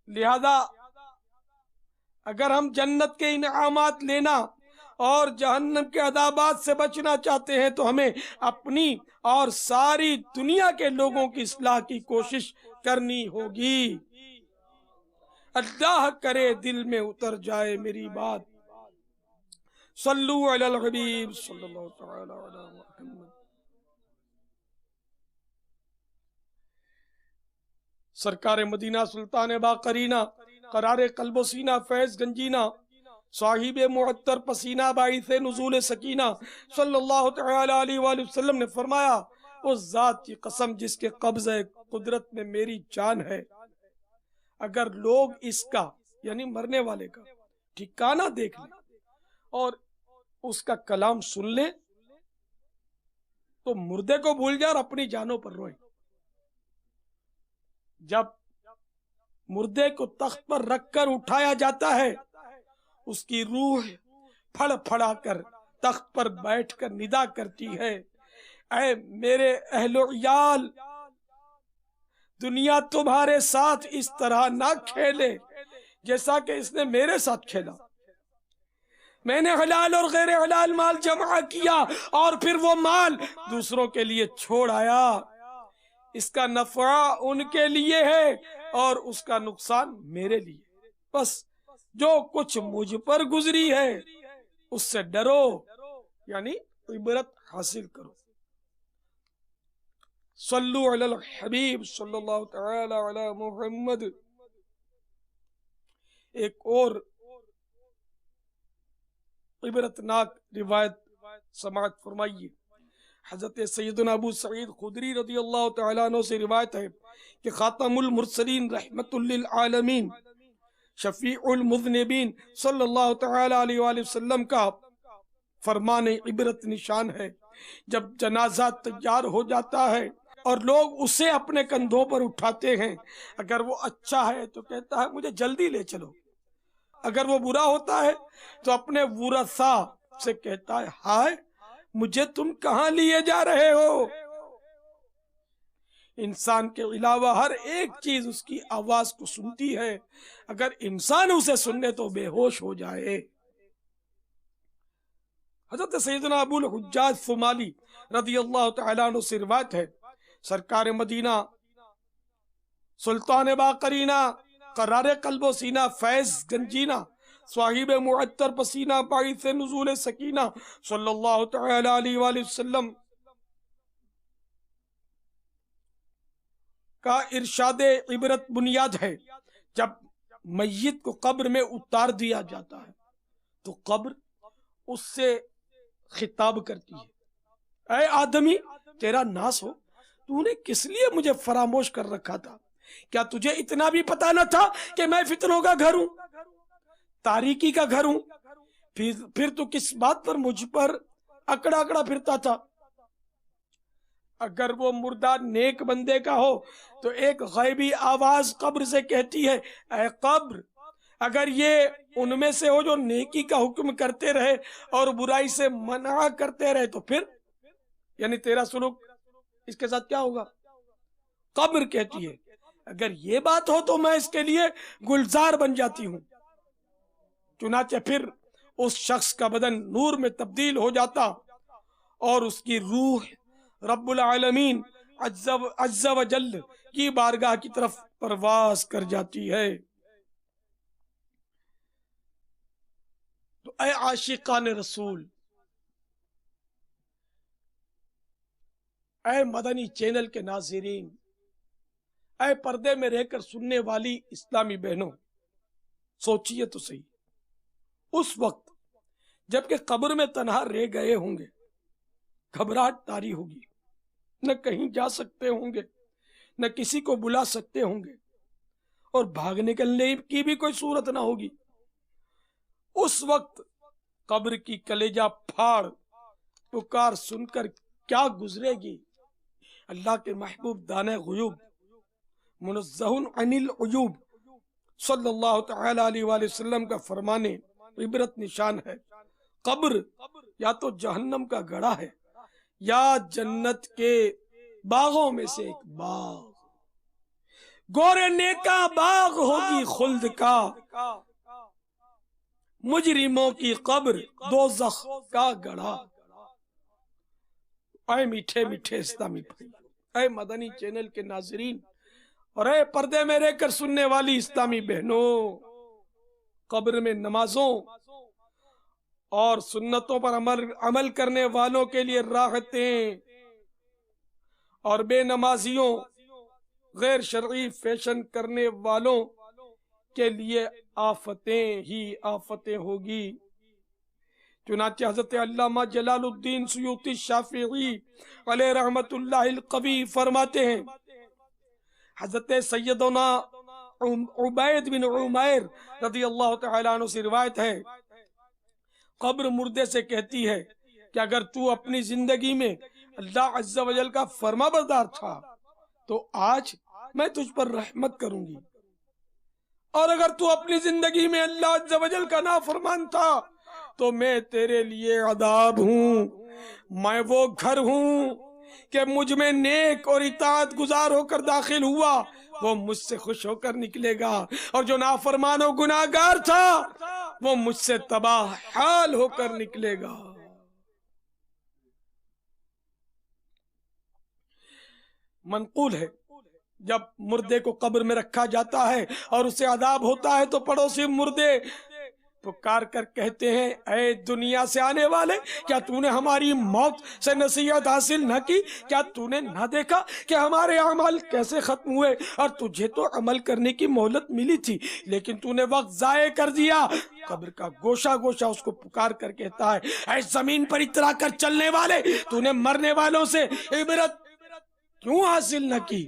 لہذا اگر ہم جنت کے انعامات لینا اور جہنم کے عذابات سے بچنا چاہتے ہیں تو ہمیں اپنی اور ساری دنیا کے لوگوں کی اصلاح کی کوشش کرنی ہوگی۔ اللہ کرے دل میں اتر جائے میری بات۔ صلو علی الحبیب صلی اللہ تعالی علی محمد۔ سرکار مدینہ سلطان باقرینہ قرار قلب و سینہ فیض گنجینہ صاحب معطر پسینہ باعث نزول سکینہ صلی اللہ تعالی علیہ وآلہ وسلم نے فرمایا، اس ذات کی قسم جس کے قبضہ قدرت میں میری جان ہے، اگر لوگ اس کا یعنی مرنے والے کا ٹھکانہ دیکھ لیں اور اس کا کلام سن لیں تو مردے کو بھول جائے اور اپنی جانوں پر روئیں۔ جب مردے کو تخت پر رکھ کر اٹھایا جاتا ہے، اس کی روح پھڑ پھڑا کر تخت پر بیٹھ کر ندا کرتی ہے، اے میرے اہل و عیال، دنیا تمہارے ساتھ اس طرح نہ کھیلے جیسا کہ اس نے میرے ساتھ کھیلا۔ میں نے حلال اور غیر حلال مال جمع کیا اور پھر وہ مال دوسروں کے لیے چھوڑ آیا۔ اس کا نفع ان کے لیے ہے اور اس کا نقصان میرے لیے۔ بس جو کچھ مجھ پر گزری ہے اس سے ڈرو، یعنی عبرت حاصل کرو۔ صلو علی الحبیب صلی اللہ تعالی علی محمد۔ ایک اور عبرتناک روایت سماعت فرمائیے۔ حضرت سیدنا ابو سعید خدری رضی اللہ تعالیٰ عنہ سے روایت ہے کہ خاتم المرسلین رحمت للعالمین شفیع المذنبین صلی اللہ تعالیٰ علیہ وآلہ وسلم کا فرمان عبرت نشان ہے، جب جنازہ تیار ہو جاتا ہے اور لوگ اسے اپنے کندھوں پر اٹھاتے ہیں، اگر وہ اچھا ہے تو کہتا ہے مجھے جلدی لے چلو، اگر وہ برا ہوتا ہے تو اپنے ورثاء سے کہتا ہے ہائے مجھے تم کہاں لیے جا رہے ہو۔ انسان کے علاوہ ہر ایک چیز اس کی آواز کو سنتی ہے، اگر انسان اسے سننے تو بے ہوش ہو جائے۔ حضرت سیدنا ابو الحجاج ثمالی رضی اللہ تعالیٰ عنہ سے روایت ہے، سرکار مدینہ سلطان باقرینہ قرار قلب و سینہ فیض گنجینہ صاحب معطر پسینہ باعث نزول سکینہ صلی اللہ تعالی علیہ وآلہ وسلم کا ارشاد عبرت بنیاد ہے۔ جب میت کو قبر میں اتار دیا جاتا ہے تو قبر اس سے خطاب کرتی ہے، اے آدمی تیرا ناس ہو، تو نے کس لیے مجھے فراموش کر رکھا تھا؟ کیا تجھے اتنا بھی پتا نہ تھا کہ میں فتنوں کا گھر ہوں، تاریکی کا گھر ہوں؟ پھر تو کس بات پر مجھ پر اکڑا اکڑا پھرتا تھا؟ اگر وہ مردہ نیک بندے کا ہو تو ایک غیبی آواز قبر سے کہتی ہے، اے قبر اگر یہ ان میں سے ہو جو نیکی کا حکم کرتے رہے اور برائی سے منع کرتے رہے تو پھر یعنی تیرا سلوک اس کے ساتھ کیا ہوگا؟ قبر کہتی ہے اگر یہ بات ہو تو میں اس کے لیے گلزار بن جاتی ہوں۔ چنانچہ پھر اس شخص کا بدن نور میں تبدیل ہو جاتا اور اس کی روح رب العالمین عز و جل کی بارگاہ کی طرف پرواز کر جاتی ہے۔ تو اے عاشقان رسول، اے مدنی چینل کے ناظرین، اے پردے میں رہ کر سننے والی اسلامی بہنوں، سوچئے تو صحیح، اس وقت جبکہ قبر میں تنہا رہ گئے ہوں گے، گھبراہٹ طاری ہوگی، نہ کہیں جا سکتے ہوں گے، نہ کسی کو بلا سکتے ہوں گے، اور بھاگ نکلنے کی بھی کوئی صورت نہ ہوگی۔ اس وقت قبر کی کلیجہ پھاڑ پکار سن کر کیا گزرے گی؟ اللہ کے محبوب دانے غیوب منزہ عن العیوب صلی اللہ تعالی علیہ وآلہ وسلم کا فرمانے عبرت نشان ہے، قبر یا تو جہنم کا گڑھا ہے یا جنت کے باغوں میں سے ایک باغ۔ گورے نیکا باغ ہوگی خلد کا، مجرموں کی قبر دوزخ کا گڑھا۔ اے میٹھے میٹھے اسلامی بھائی، اے مدنی چینل کے ناظرین، اور اے پردے میں رہ کر سننے والی اسلامی بہنوں، قبر میں نمازوں اور سنتوں پر عمل کرنے والوں کے لیے راحتیں، اور بے نمازیوں، غیر شرعی فیشن کرنے والوں کے لیے آفتیں ہی آفتیں ہوگی۔ چنانچہ حضرت علامہ جلال الدین سیوطی شافعی علیہ رحمت اللہ القوی فرماتے ہیں، حضرت سیدنا عبید بن عمیر رضی اللہ تعالیٰ عنہ سے روایت ہے، قبر مردے سے کہتی ہے کہ اگر تو اپنی زندگی میں اللہ عز و جل کا فرما بردار تھا تو آج میں تجھ پر رحمت کروں گی، اور اگر تو اپنی زندگی میں اللہ عز و جل کا نافرمان تھا تو میں تیرے لیے عذاب ہوں۔ میں وہ گھر ہوں کہ مجھ میں نیک اور اطاعت گزار ہو کر داخل ہوا وہ مجھ سے خوش ہو کر نکلے گا، اور جو نافرمان و گناہگار تھا وہ مجھ سے تباہ حال ہو کر نکلے گا۔ منقول ہے، جب مردے کو قبر میں رکھا جاتا ہے اور اسے عذاب ہوتا ہے تو پڑوسی مردے پکار کر کہتے ہیں، اے دنیا سے آنے والے، کیا تو نے ہماری موت سے نصیحت حاصل نہ کی؟ کیا تو نے نہ دیکھا کہ ہمارے اعمال کیسے ختم ہوئے، اور تجھے تو عمل کرنے کی مہلت ملی تھی لیکن تو نے وقت ضائع کر دیا۔ قبر کا گوشہ گوشہ اس کو پکار کر کہتا ہے، اے زمین پر اترا کر چلنے والے، تو نے مرنے والوں سے عبرت کیوں حاصل نہ کی؟